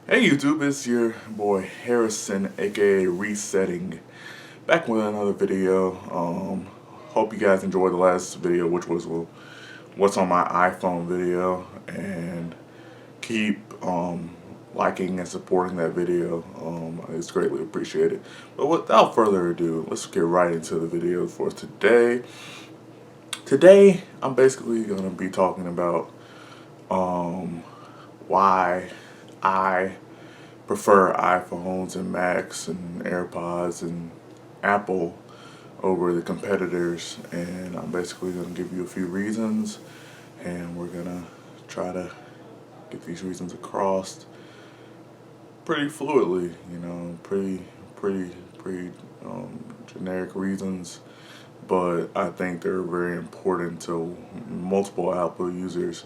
Hey YouTube, it's your boy Harrison, aka Resetting, back with another video. Hope you guys enjoyed the last video, which was what's on my iPhone video, and keep liking and supporting that video. It's greatly appreciated. But without further ado, let's get right into the video for today. Today, I'm basically gonna be talking about why I prefer iPhones and Macs and AirPods and Apple over the competitors, and I'm basically going to give you a few reasons, and we're going to try to get these reasons across pretty fluidly, generic reasons, but I think they're very important to multiple Apple users'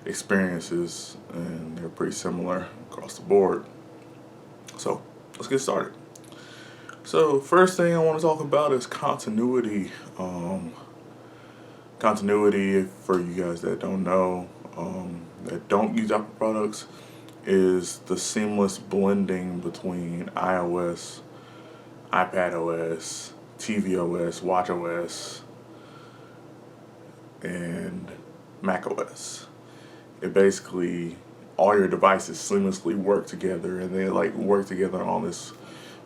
experiences, and they're pretty similar across the board. So let's get started. So first thing I want to talk about is continuity. Continuity, for you guys that don't know, that don't use Apple products, is the seamless blending between iOS, iPadOS, tvOS, watchOS, and macOS. It basically, all your devices seamlessly work together, and they like work together on this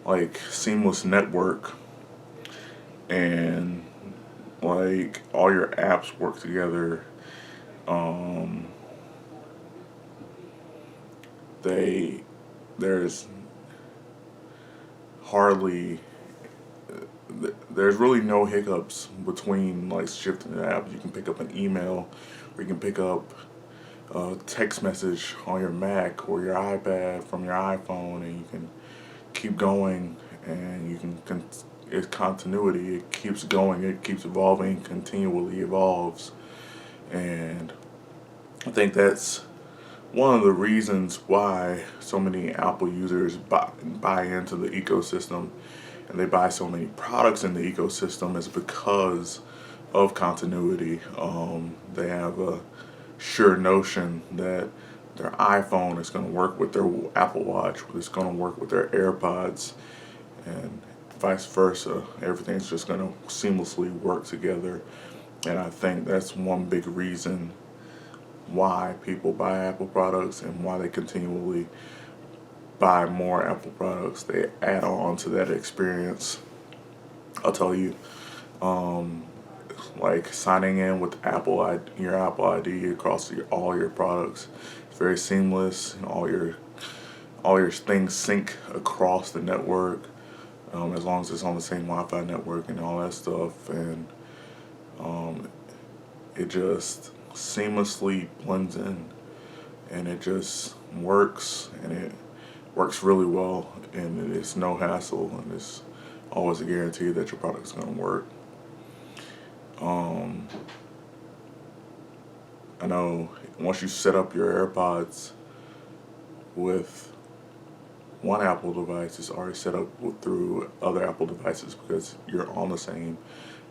like seamless network, and like all your apps work together. um they there's hardly there's really no hiccups between like shifting the apps. You can pick up an email, or you can pick up a text message on your Mac or your iPad from your iPhone, and you can keep going, and you can it's continuity. It keeps going, it keeps evolving, continually evolves. And I think that's one of the reasons why so many Apple users buy into the ecosystem, and they buy so many products in the ecosystem, is because of continuity. They have a sure notion that their iPhone is going to work with their Apple Watch, it's going to work with their AirPods, and vice versa. Everything's just going to seamlessly work together. And I think that's one big reason why people buy Apple products, and why they continually buy more Apple products. They add on to that experience. I'll tell you, like signing in with your Apple ID across all your products, it's very seamless, and all your things sync across the network, as long as it's on the same Wi-Fi network and all that stuff, and it just seamlessly blends in, and it just works, and it works really well, and it's no hassle, and it's always a guarantee that your product's going to work. Um, I know once you set up your AirPods with one Apple device, it's already set up through other Apple devices, because you're on the same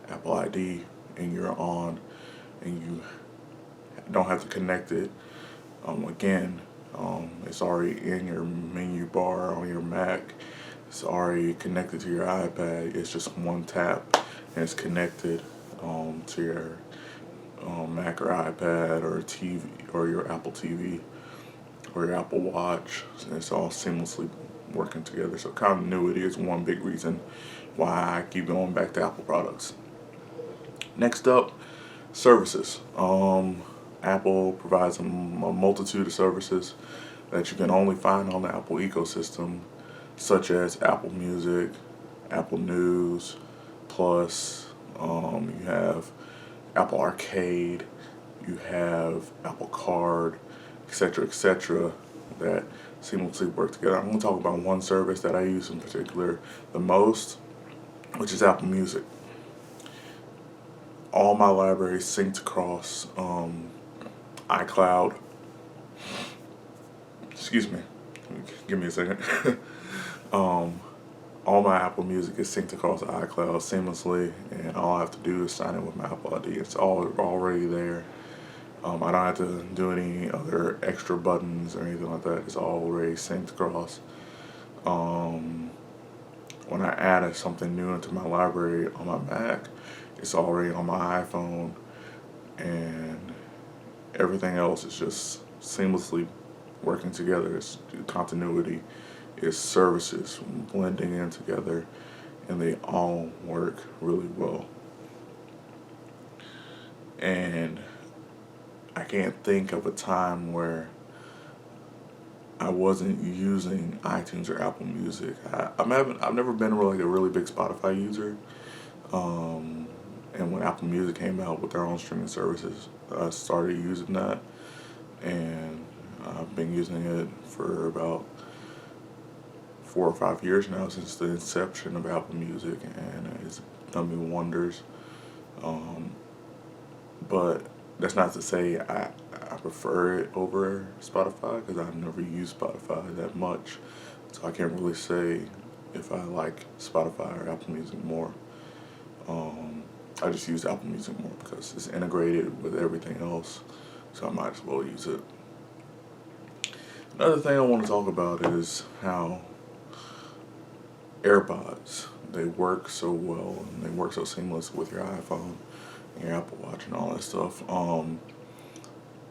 Apple ID, and you're on, and you don't have to connect it again. It's already in your menu bar on your Mac. It's already connected to your iPad. It's just one tap, and it's connected to your Mac or iPad or TV, or your Apple TV, or your Apple Watch. And it's all seamlessly working together. So continuity is one big reason why I keep going back to Apple products. Next up, services. Apple provides a multitude of services that you can only find on the Apple ecosystem, such as Apple Music, Apple News, Plus. You have Apple Arcade, you have Apple Card, etc., that seamlessly work together. I'm going to talk about one service that I use in particular the most, which is Apple Music. All my libraries synced across iCloud. Excuse me. Give me a second. um, all my Apple Music is synced across iCloud seamlessly, and all I have to do is sign in with my Apple ID. It's all already there. I don't have to do any other extra buttons or anything like that. It's already synced across. Um, when I add something new into my library on my Mac, it's already on my iPhone, and everything else is just seamlessly working together. It's continuity, it's services blending in together, and they all work really well. And I can't think of a time where I wasn't using iTunes or Apple Music. I've never been really a really big Spotify user. Um, and when Apple Music came out with their own streaming services, I started using that, and I've been using it for about 4 or 5 years now, since the inception of Apple Music, and it's done me wonders. Um, but that's not to say I prefer it over Spotify, because I've never used Spotify that much, so I can't really say if I like Spotify or Apple Music more. I just use Apple Music more because it's integrated with everything else, so I might as well use it. Another thing I want to talk about is how AirPods, they work so well and they work so seamless with your iPhone and your Apple Watch and all that stuff.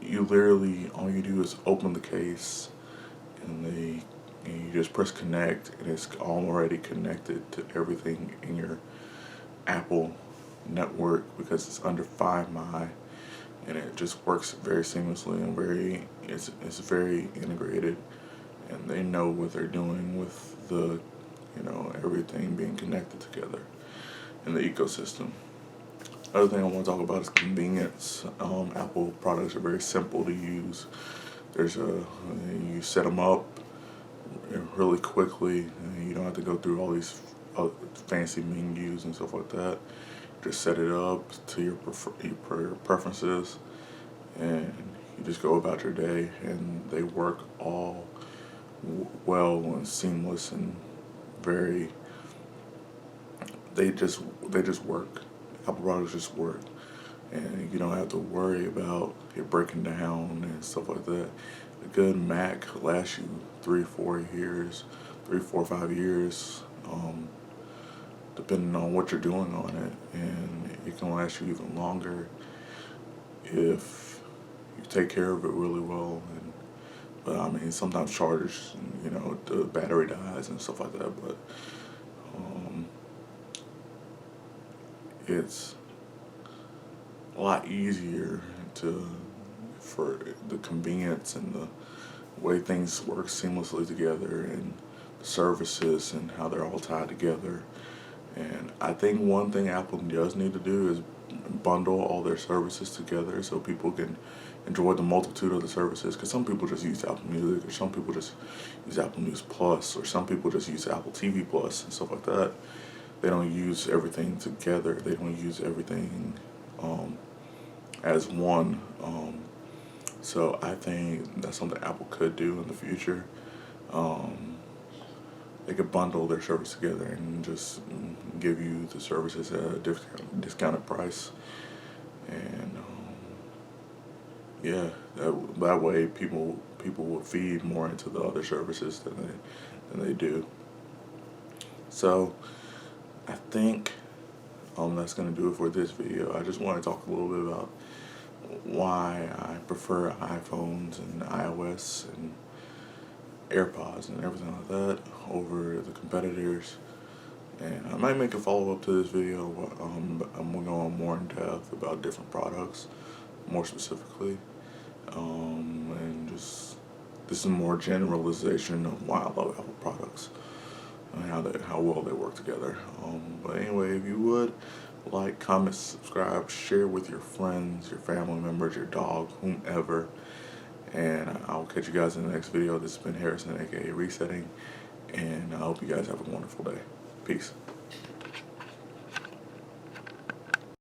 You literally, all you do is open the case, and you just press connect, and it's already connected to everything in your Apple network because it's under 5 mi, and it just works very seamlessly and it's very integrated, and they know what they're doing with the everything being connected together in the ecosystem. Other thing I want to talk about is convenience. Apple products are very simple to use. You set them up really quickly, and you don't have to go through all these fancy menus and stuff like that. Just set it up to your preferences, and you just go about your day, and they work all well and seamless and very. They just work. Apple products just work, and you don't have to worry about it breaking down and stuff like that. A good Mac lasts you 3, 4 years, 3, 4, 5 years, depending on what you're doing on it, and it can last you even longer if you take care of it really well. But I mean, sometimes chargers, the battery dies and stuff like that. But um, it's a lot easier for the convenience and the way things work seamlessly together, and the services and how they're all tied together. And I think one thing Apple does need to do is bundle all their services together so people can enjoy the multitude of the services. Because some people just use Apple Music, or some people just use Apple News Plus, or some people just use Apple TV Plus and stuff like that. They don't use everything together. They don't use everything as one. So I think that's something Apple could do in the future. Um, they could bundle their service together and just give you the services at a discounted price. And yeah, that way people will feed more into the other services than they do. So I think that's gonna do it for this video. I just want to talk a little bit about why I prefer iPhones and iOS and AirPods and everything like that over the competitors. And I might make a follow-up to this video. I'm going to go on more in depth about different products, more specifically. And just, this is more generalization of why I love Apple products and how well they work together. But anyway, if you would, like, comment, subscribe, share with your friends, your family members, your dog, whomever. And I'll catch you guys in the next video. This has been Harrison, aka Resetting, and I hope you guys have a wonderful day. Peace.